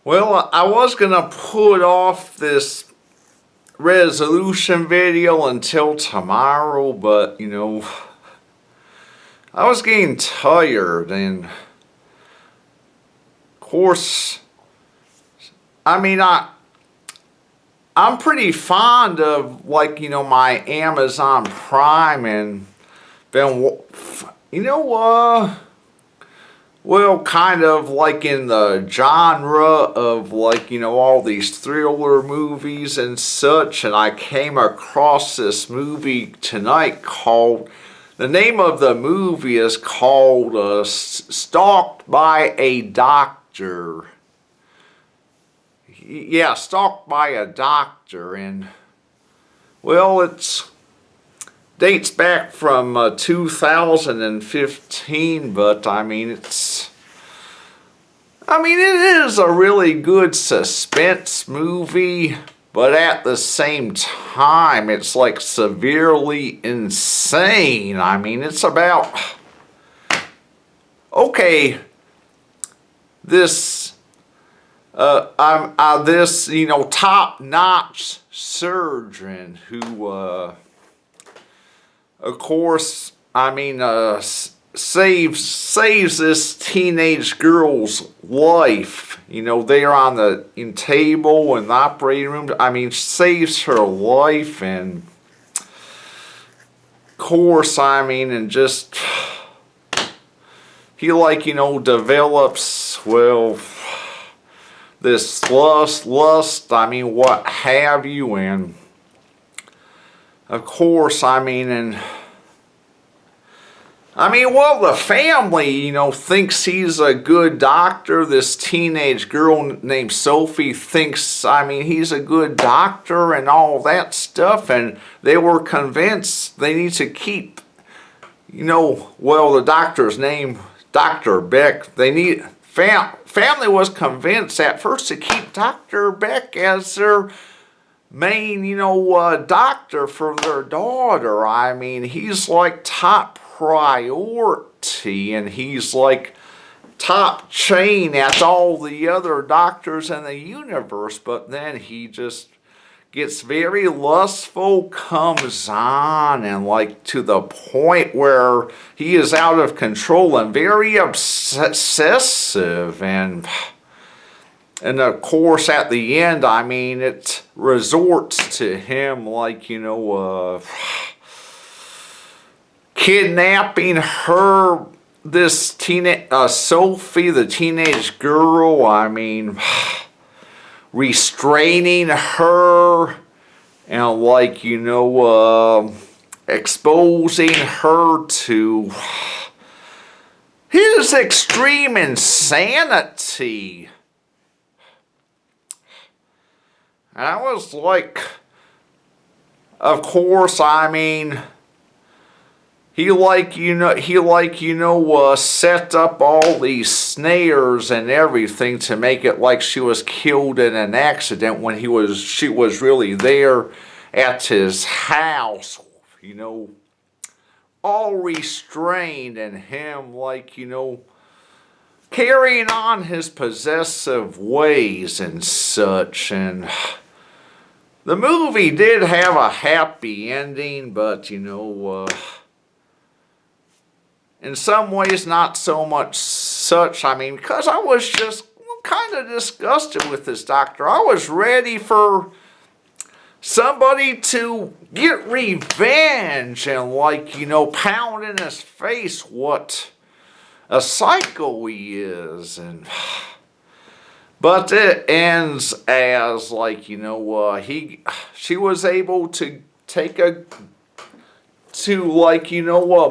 Well, I was gonna put off this resolution video until tomorrow, but I was getting tired, and of course, I'm pretty fond of my Amazon Prime, and been well, kind of like in the genre of all these thriller movies and such, and I came across this movie tonight called, the name of the movie is called Stalked by a Doctor. Yeah, Stalked by a Doctor, and well, it's dates back from 2015, but it is a really good suspense movie, but at the same time, it's like severely insane. It's about, okay, this this top-notch surgeon who of course, saves this teenage girl's life. They're on the table in the operating room. Saves her life, and of course, and just he develops, well, this lust, what have you, and of course, well, the family, thinks he's a good doctor. This teenage girl named Sophie thinks, he's a good doctor and all that stuff. And they were convinced they need to keep, well, the doctor's name, Dr. Beck. Family was convinced at first to keep Dr. Beck as their main, doctor for their daughter. He's like top priority, and he's like top chain at all the other doctors in the universe. But then he just gets very lustful, comes on, and to the point where he is out of control and very obsessive, and of course at the end, it resorts to him kidnapping her, this Sophie, the teenage girl, restraining her, and exposing her to his extreme insanity. And I was like, of course, he set up all these snares and everything to make it like she was killed in an accident when she was really there at his house, all restrained, and him carrying on his possessive ways and such. And the movie did have a happy ending, but in some ways, not so much such. Because I was just kind of disgusted with this doctor. I was ready for somebody to get revenge and, pound in his face what a psycho he is. But it ends as she was able to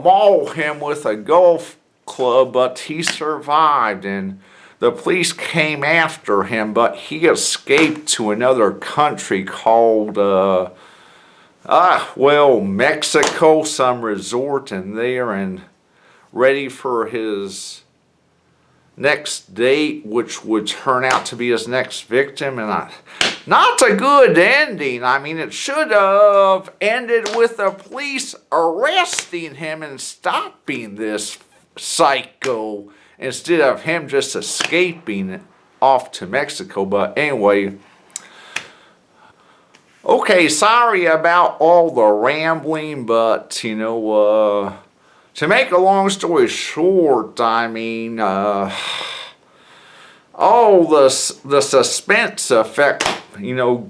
maul him with a golf club, but he survived, and the police came after him, but he escaped to another country called, Mexico, some resort in there, and ready for his next date, which would turn out to be his next victim. And not a good ending. It should have ended with the police arresting him and stopping this psycho instead of him just escaping off to Mexico. But anyway, okay, sorry about all the rambling, but you know, to make a long story short, I mean, all the suspense effect, you know,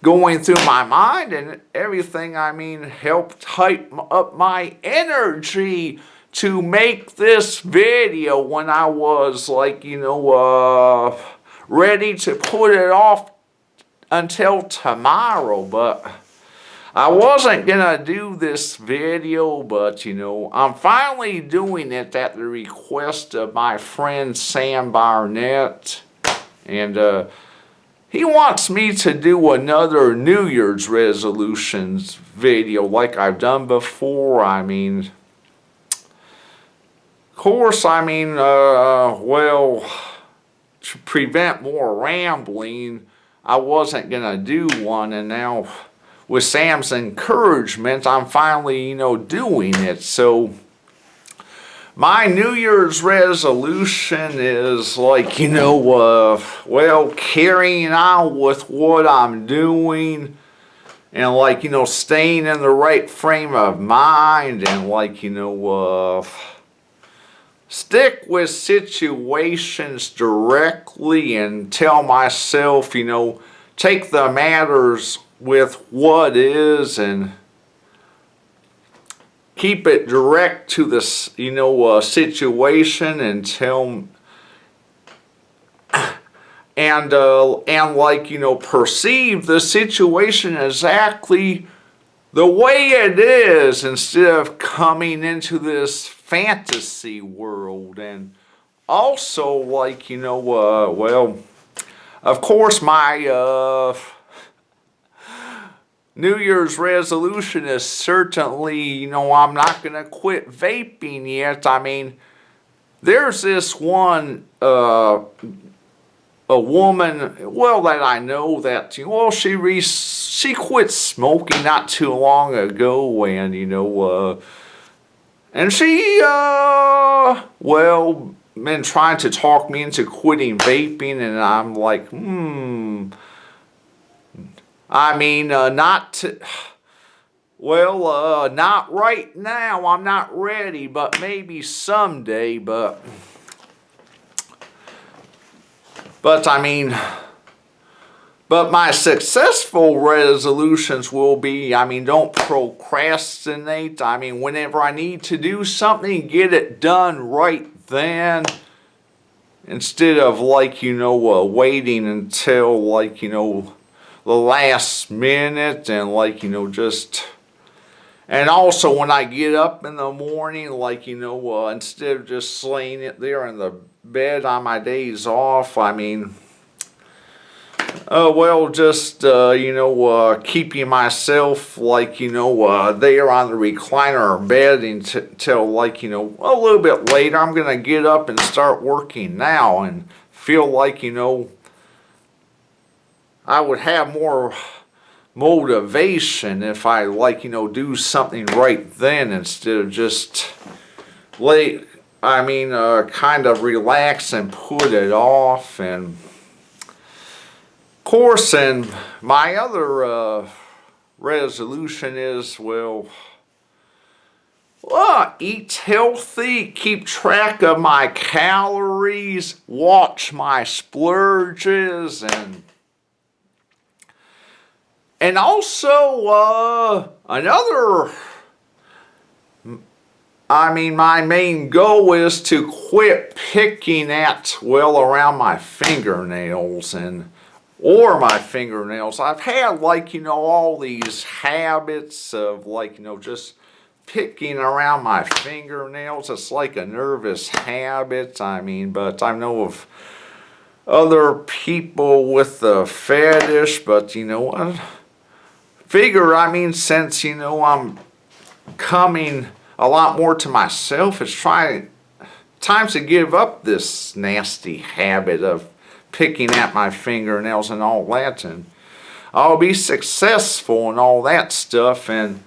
going through my mind and everything, I mean, helped hype up my energy to make this video when I was like, you know, ready to put it off until tomorrow. But I wasn't gonna do this video, but you know, I'm finally doing it at the request of my friend Sam Barnett, and he wants me to do another New Year's resolutions video like I've done before. I mean, of course, I mean, well, to prevent more rambling, I wasn't gonna do one, and now with Sam's encouragement, I'm finally, you know, doing it. So my New Year's resolution is like, you know, well, carrying on with what I'm doing, and like, you know, staying in the right frame of mind, and like, you know, stick with situations directly and tell myself, you know, take the matters with what is and keep it direct to the, you know, situation, and tell, and like, you know, perceive the situation exactly the way it is, instead of coming into this fantasy world. And also, like, you know, well, of course, my New Year's resolution is certainly, you know, I'm not going to quit vaping yet. I mean, there's this one, a woman, well, that I know that, well, she quit smoking not too long ago, and, you know, and she, well, been trying to talk me into quitting vaping, and I'm like, I mean, well, not right now, I'm not ready, but maybe someday, but I mean, but my successful resolutions will be, I mean, don't procrastinate. I mean, whenever I need to do something, get it done right then, instead of, like, you know, waiting until, like, you know, the last minute, and like, you know, just, and also when I get up in the morning, like, you know, instead of just laying it there in the bed on my days off, I mean, well, just, you know, keeping myself, like, you know, there on the recliner bed until, like, you know, a little bit later. I'm going to get up and start working now, and feel like, you know, I would have more motivation if I, like, you know, do something right then, instead of just kind of relax and put it off. And of course, and my other resolution is, well, eat healthy, keep track of my calories, watch my splurges, and also, another, I mean, my main goal is to quit picking at, well, around my fingernails, or my fingernails. I've had, like, you know, all these habits of, like, you know, just picking around my fingernails. It's like a nervous habit. I mean, but I know of other people with the fetish, but, you know what? Figure, I mean, since, you know, I'm coming a lot more to myself, it's time to give up this nasty habit of picking at my fingernails and all that, and I'll be successful and all that stuff. And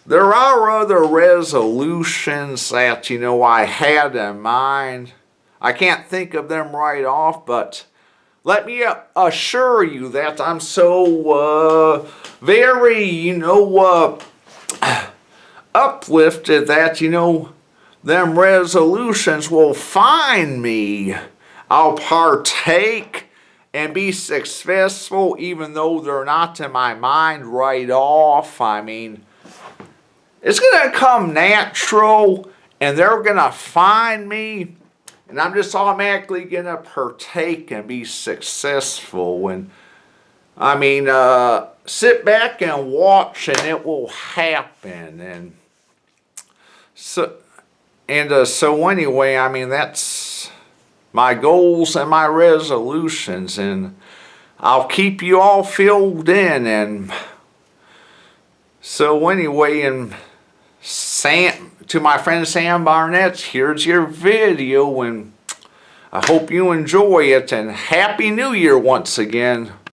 there are other resolutions that, you know, I had in mind. I can't think of them right off, but let me assure you that I'm so very, uplifted that, them resolutions will find me. I'll partake and be successful even though they're not in my mind right off. I mean, it's going to come natural and they're going to find me and I'm just automatically going to partake and be successful. And I mean, sit back and watch and it will happen. And so anyway, I mean, that's my goals and my resolutions, and I'll keep you all filled in. And so anyway, and to my friend Sam Barnett, here's your video, and I hope you enjoy it, and Happy New Year once again.